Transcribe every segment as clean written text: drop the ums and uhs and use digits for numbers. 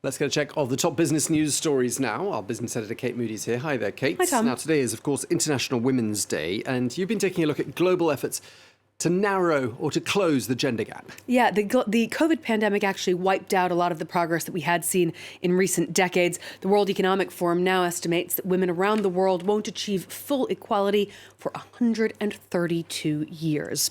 Let's get a check of the top business news stories now. Our business editor, Kate Moody's here. Hi there, Kate. Hi, Tom. Now, today is, of course, International Women's Day, and you've been taking a look at global efforts to narrow or to close the gender gap. Yeah, the COVID pandemic actually wiped out a lot of the progress that we had seen in recent decades. The World Economic Forum now estimates that women around the world won't achieve full equality for 132 years.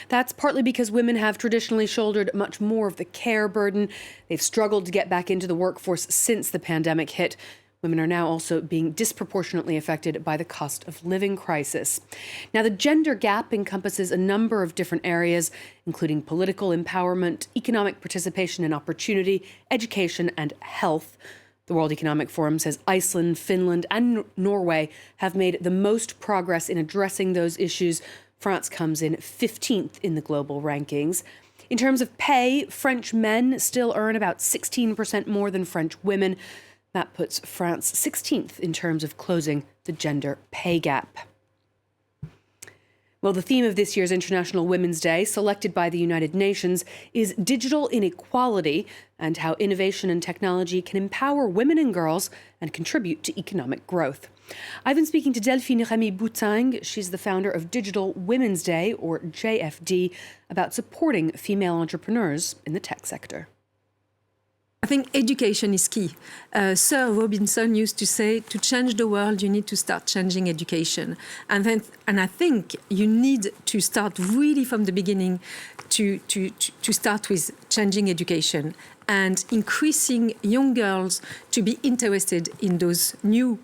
That's partly because women have traditionally shouldered much more of the care burden. They've struggled to get back into the workforce since the pandemic hit. Women are now also being disproportionately affected by the cost of living crisis. Now, the gender gap encompasses a number of different areas, including political empowerment, economic participation and opportunity, education and health. The World Economic Forum says Iceland, Finland and Norway have made the most progress in addressing those issues. France comes in 15th in the global rankings. In terms of pay, French men still earn about 16% more than French women. That puts France 16th in terms of closing the gender pay gap. Well, the theme of this year's International Women's Day, selected by the United Nations, is digital inequality and how innovation and technology can empower women and girls and contribute to economic growth. I've been speaking to Delphine Rémy-Boutang. She's the founder of Digital Women's Day, or JFD, about supporting female entrepreneurs in the tech sector. I think education is key. Sir Robinson used to say, to change the world, you need to start changing education. And I think you need to start really from the beginning to start with changing education and increasing young girls to be interested in those new,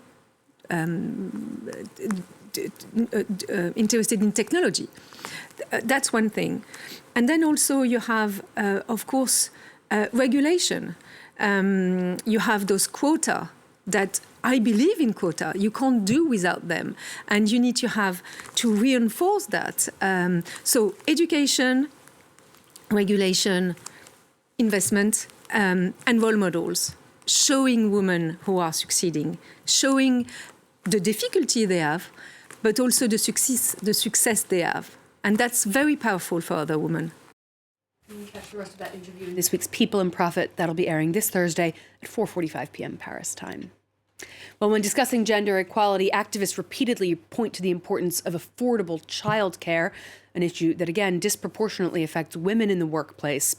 interested in technology. That's one thing. And then also you have, of course, regulation. You have those quota that I believe in quota. You can't do without them. And you need to have to reinforce that. So education, regulation, investment, and role models, showing women who are succeeding, showing the difficulty they have, but also the success they have. And that's very powerful for other women. You can catch the rest of that interview in this week's People and Profit. That'll be airing this Thursday at 4:45 p.m. Paris time. Well, when discussing gender equality, activists repeatedly point to the importance of affordable childcare, an issue that, again, disproportionately affects women in the workplace.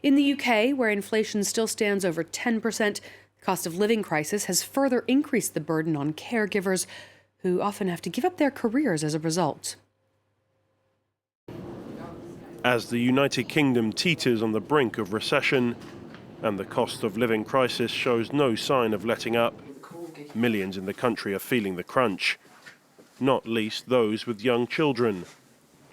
In the UK, where inflation still stands over 10%, the cost of living crisis has further increased the burden on caregivers, who often have to give up their careers as a result. As the United Kingdom teeters on the brink of recession and the cost of living crisis shows no sign of letting up, millions in the country are feeling the crunch, not least those with young children.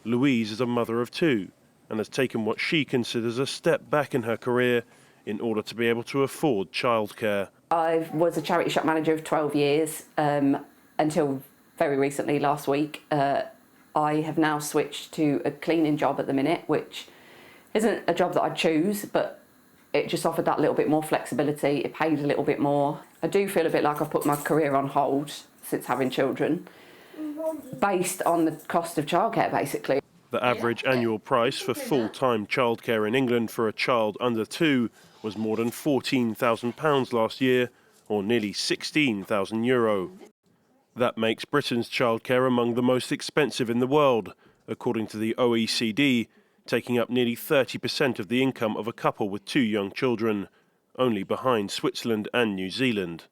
Louise is a mother of two and has taken what she considers a step back in her career in order to be able to afford childcare. I was a charity shop manager of 12 years until very recently, last week. I have now switched to a cleaning job at the minute, which isn't a job that I choose, but it just offered that little bit more flexibility. It paid a little bit more. I do feel a bit like I've put my career on hold since having children, based on the cost of childcare, basically. The average annual price for full-time childcare in England for a child under 2 was more than £14,000 last year, or nearly €16,000. That makes Britain's childcare among the most expensive in the world, according to the OECD, taking up nearly 30% of the income of a couple with 2 young children, only behind Switzerland and New Zealand.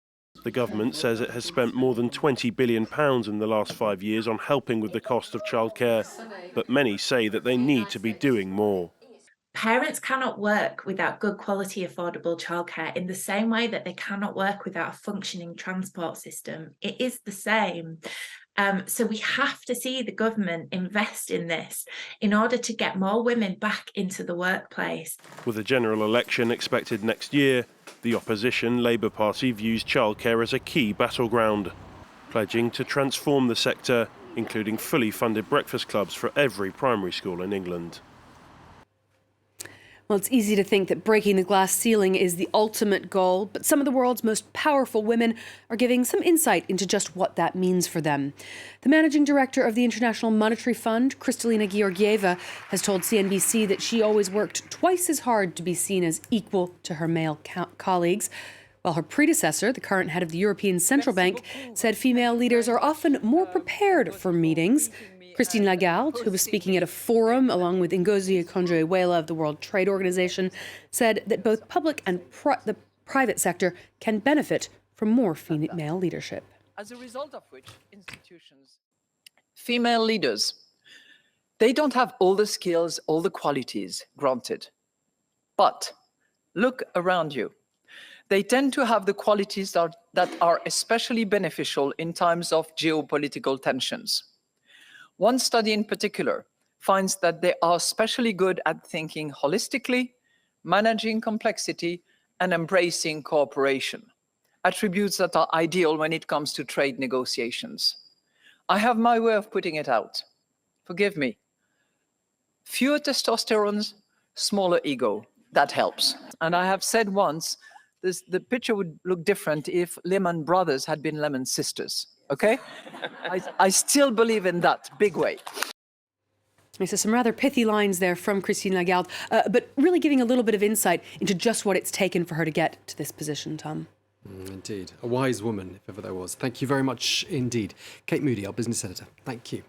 The government says it has spent more than £20 billion in the last 5 years on helping with the cost of childcare, but many say that they need to be doing more. Parents cannot work without good quality, affordable childcare in the same way that they cannot work without a functioning transport system. It is the same. So we have to see the government invest in this in order to get more women back into the workplace. With a general election expected next year, the opposition Labour Party views childcare as a key battleground, pledging to transform the sector, including fully funded breakfast clubs for every primary school in England. Well, it's easy to think that breaking the glass ceiling is the ultimate goal, but some of the world's most powerful women are giving some insight into just what that means for them. The managing director of the International Monetary Fund, Kristalina Georgieva, has told CNBC that she always worked twice as hard to be seen as equal to her male colleagues, while her predecessor, the current head of the European Central Bank, said female leaders are often more prepared for meetings. Christine Lagarde, who was speaking at a forum along with Ngozi Okonjo-Iweala of the World Trade Organization, said that both public and the private sector can benefit from more female leadership. As a result of which, institutions, female leaders, they don't have all the skills, all the qualities, granted. But look around you. They tend to have the qualities that are especially beneficial in times of geopolitical tensions. One study in particular finds that they are especially good at thinking holistically, managing complexity, and embracing cooperation, attributes that are ideal when it comes to trade negotiations. I have my way of putting it out. Forgive me. Fewer testosterone, smaller ego. That helps. And I have said once, the picture would look different if Lehman Brothers had been Lehman Sisters. Okay? I still believe in that big way. So some rather pithy lines there from Christine Lagarde, but really giving a little bit of insight into just what it's taken for her to get to this position, Tom. Indeed. A wise woman, if ever there was. Thank you very much indeed. Kate Moody, our business editor. Thank you.